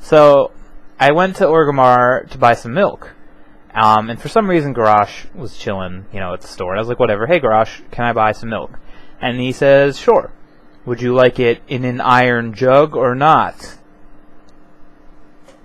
So I went to Orgrimmar to buy some milk. And for some reason, Garrosh was chilling, at the store. And I was like, whatever. Hey, Garrosh, can I buy some milk? And he says, sure. Would you like it in an iron jug or not?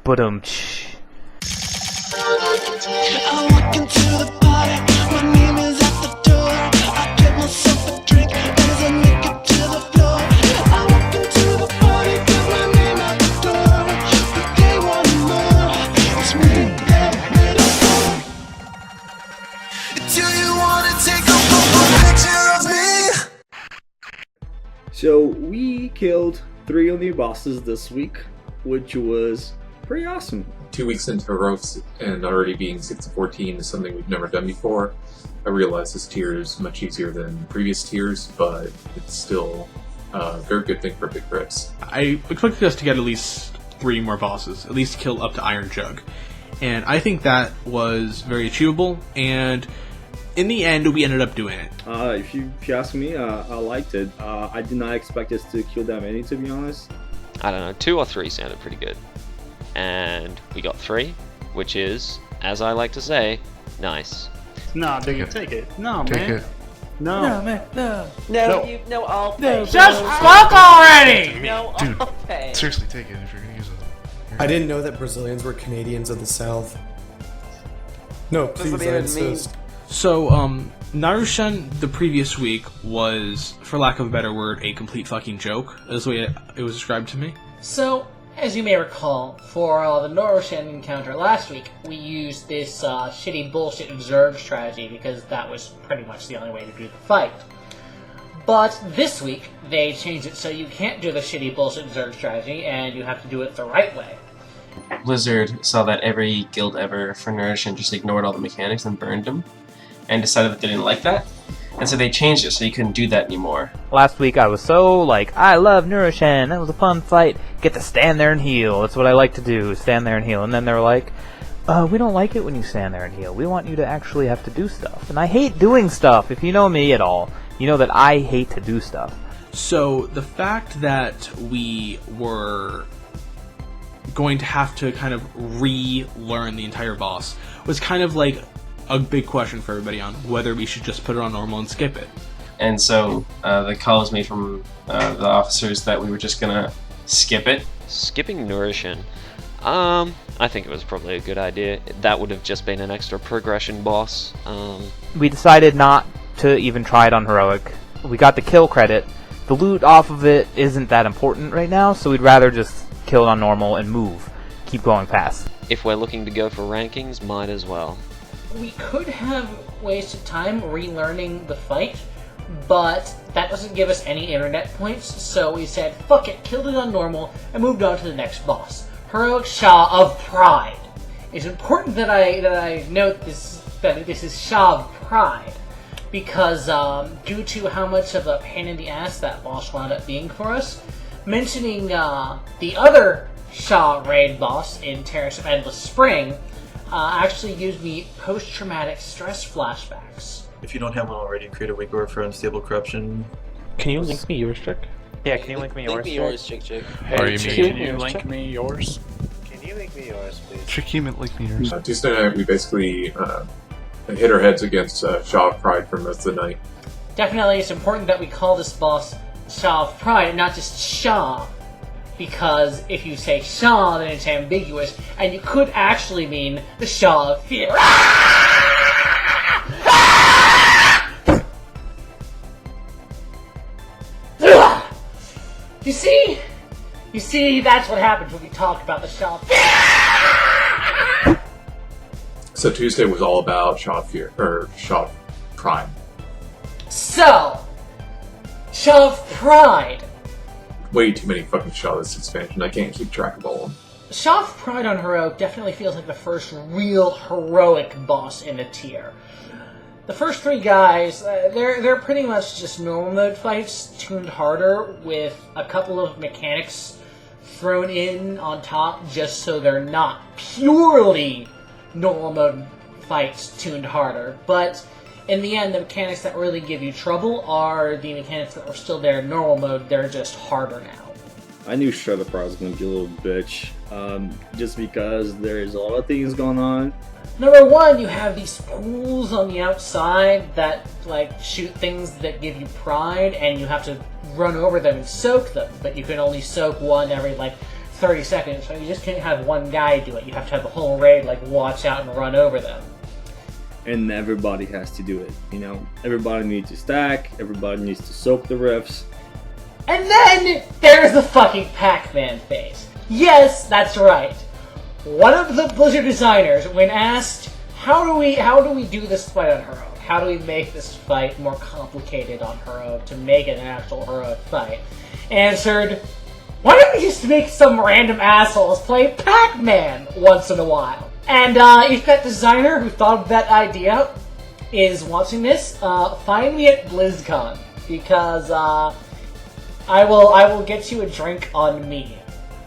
Ba-dum-tsh. I walk into the party, my name is at the door. I get myself a drink as I make it to the floor. I walk into the party, got my name at the door. But they want more, it's me, do you wanna take a picture of me? So we killed 3 new bosses this week, which was pretty awesome. 2 weeks into Heroics and already being 6-14 is something we've never done before. I realize this tier is much easier than previous tiers, but it's still a very good thing for big rips. I expected us to get at least 3 more bosses, at least kill up to Iron Jug. And I think that was very achievable, and in the end, we ended up doing it. If you ask me, I liked it. I did not expect us to kill that many, to be honest. I don't know, 2 or 3 sounded pretty good. And we got 3, which is, as I like to say, nice. No, dude, take it. No, Take man. it. No. No, man, no. No, I'll pay. Just fuck already! No, Dude, I'll pay. seriously, take it if you're gonna use it. I didn't know that Brazilians were Canadians of the South. No, please, I insist. So, Norushen the previous week was, for lack of a better word, a complete fucking joke, is the way it was described to me. So, as you may recall, for the Norushen encounter last week, we used this shitty bullshit observe strategy because that was pretty much the only way to do the fight. But this week, they changed it so you can't do the shitty bullshit observe strategy, and you have to do it the right way. Blizzard saw that every guild ever for Norushen just ignored all the mechanics and burned them, and decided that they didn't like that, and so they changed it so you couldn't do that anymore. Last week I was so I love Norushen, that was a fun fight, get to stand there and heal, that's what I like to do, stand there and heal. And then they were like, we don't like it when you stand there and heal, we want you to actually have to do stuff. And I hate doing stuff, if you know me at all, you know that I hate to do stuff. So, the fact that we were going to have to kind of relearn the entire boss was kind of like a big question for everybody on whether we should just put it on normal and skip it. And so the call was made from the officers that we were just gonna skip it. Skipping Norushen. I think it was probably a good idea. That would have just been an extra progression boss. We decided not to even try it on Heroic. We got the kill credit. The loot off of it isn't that important right now, so we'd rather just kill it on normal and move. Keep going past. If we're looking to go for rankings, might as well. We could have wasted time relearning the fight, but that doesn't give us any internet points, so we said, fuck it, killed it on normal, and moved on to the next boss. Heroic Sha of Pride. It's important that I note that this is Sha of Pride, because due to how much of a pain in the ass that boss wound up being for us, mentioning the other Sha raid boss in Terrace of Endless Spring actually gives me post-traumatic stress flashbacks. If you don't have one already, create a wigware for unstable corruption. Can you link me yours, Chick? Yeah, can you link me yours? Link me yours, Chick. Hey, Can you link me yours? Can you link me yours, please? Tricky, link me yours. Tuesday night, we basically hit our heads against Sha of Pride for most of the night. Definitely, it's important that we call this boss Sha of Pride and not just Sha, because if you say Sha, then it's ambiguous, and you could actually mean the Sha of Fear. You see, that's what happens when we talk about the Sha of Fear. So Tuesday was all about Sha of Fear, or Sha of Pride. So, Sha of Pride. Way too many fucking Sha this expansion, I can't keep track of all of them. Sha of Pride on Heroic definitely feels like the first real heroic boss in the tier. The first 3 guys, they're pretty much just normal mode fights, tuned harder, with a couple of mechanics thrown in on top just so they're not purely normal mode fights tuned harder. But in the end, the mechanics that really give you trouble are the mechanics that were still there in normal mode, they're just harder now. I knew Sha of Pride was gonna be a little bitch, just because there's a lot of things going on. Number one, you have these pools on the outside that like shoot things that give you pride, and you have to run over them and soak them, but you can only soak one every like 30 seconds, so you just can't have one guy do it. You have to have the whole raid like watch out and run over them. And everybody has to do it, you know? Everybody needs to stack, everybody needs to soak the rifts. And then there's the fucking Pac-Man phase. Yes, that's right. One of the Blizzard designers, when asked, how do we do this fight on Heroic? How do we make this fight more complicated on Heroic to make it an actual Heroic fight? Answered, why don't we just make some random assholes play Pac-Man once in a while? And if that designer who thought of that idea is watching this, find me at BlizzCon, because I will get you a drink on me.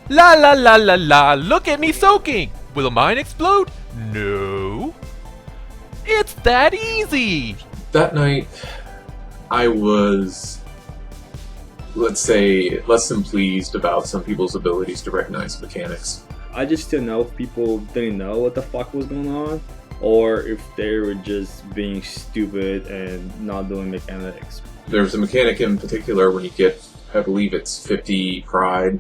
La la la la la, look at me soaking! Will mine explode? No. It's that easy! That night, I was, let's say, less than pleased about some people's abilities to recognize mechanics. I just didn't know if people didn't know what the fuck was going on, or if they were just being stupid and not doing mechanics. There's a mechanic in particular when you get, I believe it's 50 pride,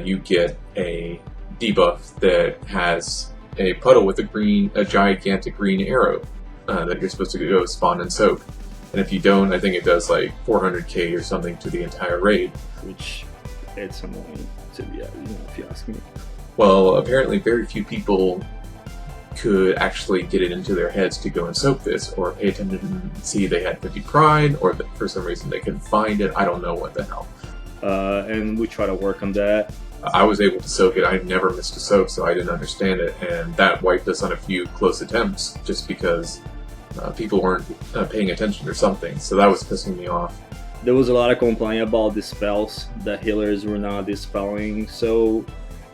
you get a debuff that has a puddle with a gigantic green arrow that you're supposed to go spawn and soak. And if you don't, I think it does like 400k or something to the entire raid. Which, it's annoying to be, if you ask me. Well, apparently very few people could actually get it into their heads to go and soak this, or pay attention and see they had 50 pride, or that for some reason they couldn't find it. I don't know what the hell. And we try to work on that. I was able to soak it. I never missed a soak, so I didn't understand it, and that wiped us on a few close attempts just because people weren't paying attention or something, so that was pissing me off. There was a lot of complaining about the spells that healers were not dispelling, so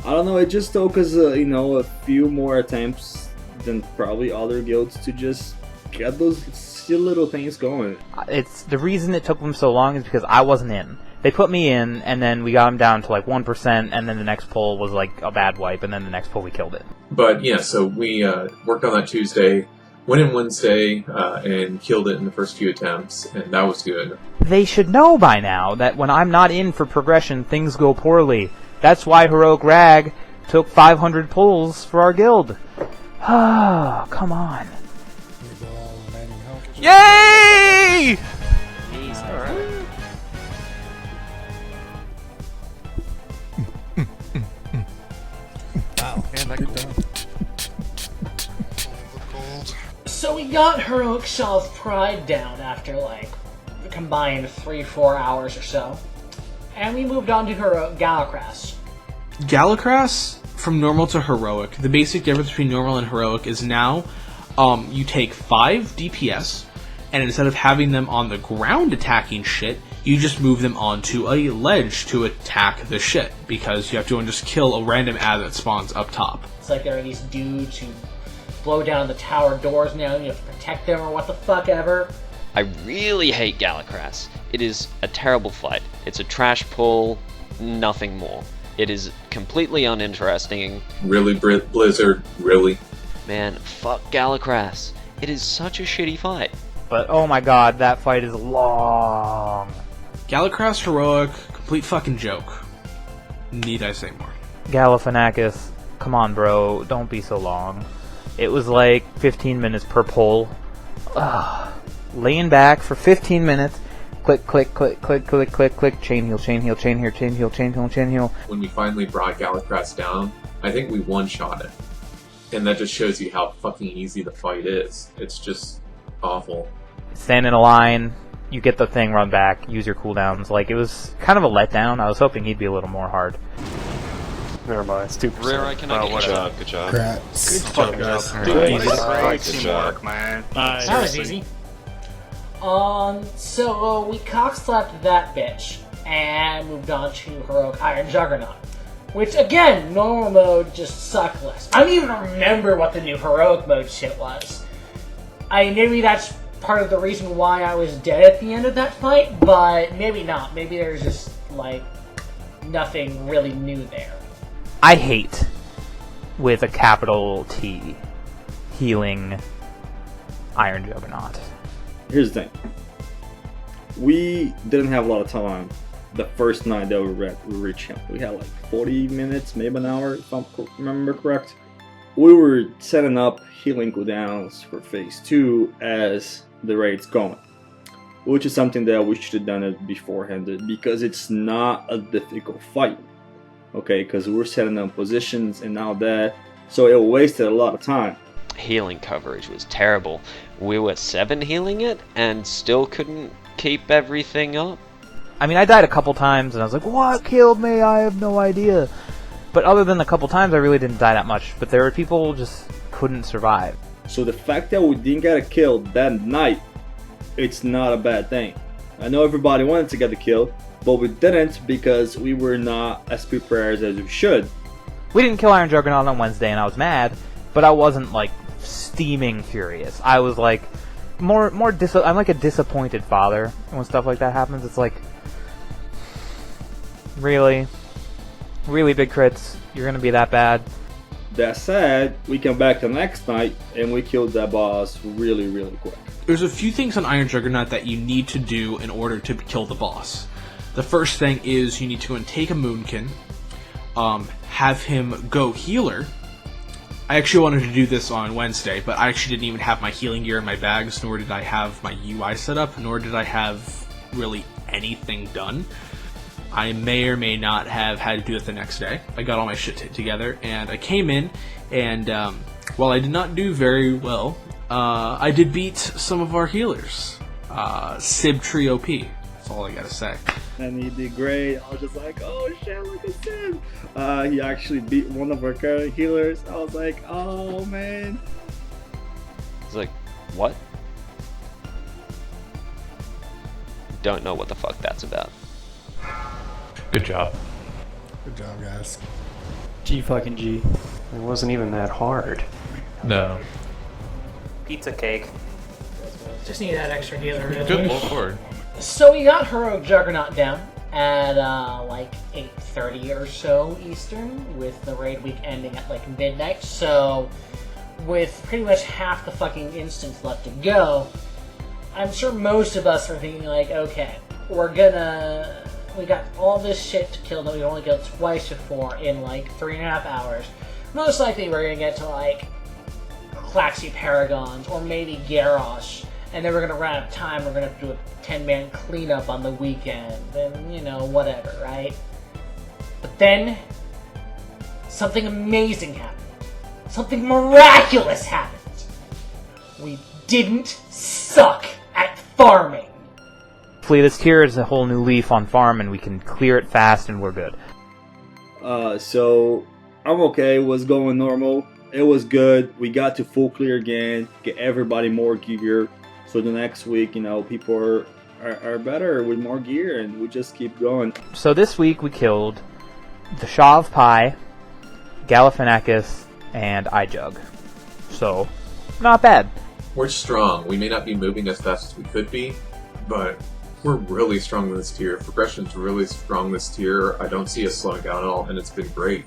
I don't know, it just took us a few more attempts than probably other guilds to just get those silly little things going. It's the reason it took them so long is because I wasn't in. They put me in, and then we got them down to like 1%, and then the next pull was like a bad wipe, and then the next pull we killed it. But yeah, so we worked on that Tuesday, went in Wednesday, and killed it in the first few attempts, and that was good. They should know by now that when I'm not in for progression, things go poorly. That's why Heroic Rag took 500 pulls for our guild. Ah, come on. Yay! Wow. And I go down. So we got Heroic Sha of Pride down after like a combined 3-4 hours or so. And we moved on to Heroic Galakras. Galakras, from normal to heroic, the basic difference between normal and heroic is now you take 5 DPS, and instead of having them on the ground attacking shit, you just move them onto a ledge to attack the shit, because you have to just kill a random ad that spawns up top. It's like there are these dudes who blow down the tower doors now, and you have to protect them or what the fuck ever. I really hate Galakras. It is a terrible fight. It's a trash pull, nothing more. It is completely uninteresting. Really, Blizzard? Really? Man, fuck Galakras. It is such a shitty fight. But oh my god, that fight is long. Galakras heroic, complete fucking joke. Need I say more? Galifiankis, come on bro, don't be so long. It was like 15 minutes per pull. Laying back for 15 minutes. Click, click, click, click, click, click, click. Chain heal, chain heal, chain here, chain heal, chain heal, chain heal. When we finally brought Galakras down, I think we one-shot it. And that just shows you how fucking easy the fight is. It's just awful. Stand in a line, you get the thing, run back, use your cooldowns. Like, it was kind of a letdown. I was hoping he'd be a little more hard. Never mind, it's 2%. Rare, I cannot get good job, good job. Good job, guys. Great teamwork, man. That was easy. So we cockslapped that bitch and moved on to Heroic Iron Juggernaut, which again, normal mode just sucked less. I don't even remember what the new Heroic mode shit was. Maybe that's part of the reason why I was dead at the end of that fight, but maybe not. Maybe there's just like nothing really new there. I hate, with a capital T, healing Iron Juggernaut. Here's the thing. We didn't have a lot of time the first night that we reached him. We had like 40 minutes, maybe an hour, if I remember correct. We were setting up healing cooldowns for phase 2 as the raid's going, which is something that we should have done it beforehand, because it's not a difficult fight. Okay, because we're setting up positions and all that, so it wasted a lot of time. Healing coverage was terrible. We were 7 healing it and still couldn't keep everything up. I mean, I died a couple times and I was like, what killed me? I have no idea. But other than a couple times, I really didn't die that much. But there were people who just couldn't survive. So the fact that we didn't get a kill that night, it's not a bad thing. I know everybody wanted to get the kill, but we didn't because we were not as prepared as we should. We didn't kill Iron Juggernaut on Wednesday and I was mad, but I wasn't like steaming furious. I was like I'm like a disappointed father when stuff like that happens. It's like, really big crits, you're gonna be that bad? That said, we come back the next night and we killed that boss really quick. There's a few things on Iron Juggernaut that you need to do in order to kill the boss. The first thing is you need to go and take a Moonkin, have him go healer. I actually wanted to do this on Wednesday, but I actually didn't even have my healing gear in my bags, nor did I have my UI set up, nor did I have really anything done. I may or may not have had to do it the next day. I got all my shit together, and I came in, and while I did not do very well, I did beat some of our healers. IJugg OP. That's all I gotta say. And he did great. I was just like, oh shit, look at Sim. He actually beat one of our current healers. I was like, oh man. It's like, what? Don't know what the fuck that's about. Good job. Good job, guys. G fucking G. It wasn't even that hard. No. Pizza cake. Just need that extra healer. Really. Good lord. So we got Hero Juggernaut down at like 8:30 or so Eastern, with the raid week ending at like midnight. So with pretty much half the fucking instance left to go, I'm sure most of us are thinking like, okay, we got all this shit to kill that we only killed twice before in like 3.5 hours. Most likely we're gonna get to like Klaxi Paragons or maybe Garrosh, and then we're gonna run out of time. We're gonna have to do a 10-man cleanup on the weekend, and you know, whatever, right? But then something amazing happened. Something miraculous happened. We didn't suck at farming. Hopefully this tier is a whole new leaf on farm and we can clear it fast and we're good. So I'm okay. It was going normal. It was good. We got to full clear again. Get everybody more gear. So the next week, you know, people are better with more gear, and we just keep going. So this week we killed the Sha of Pride, Galifiankis, and IJugg. So, not bad. We're strong. We may not be moving as fast as we could be, but we're really strong in this tier. Progression's really strong this tier. I don't see us slowing down at all, and it's been great.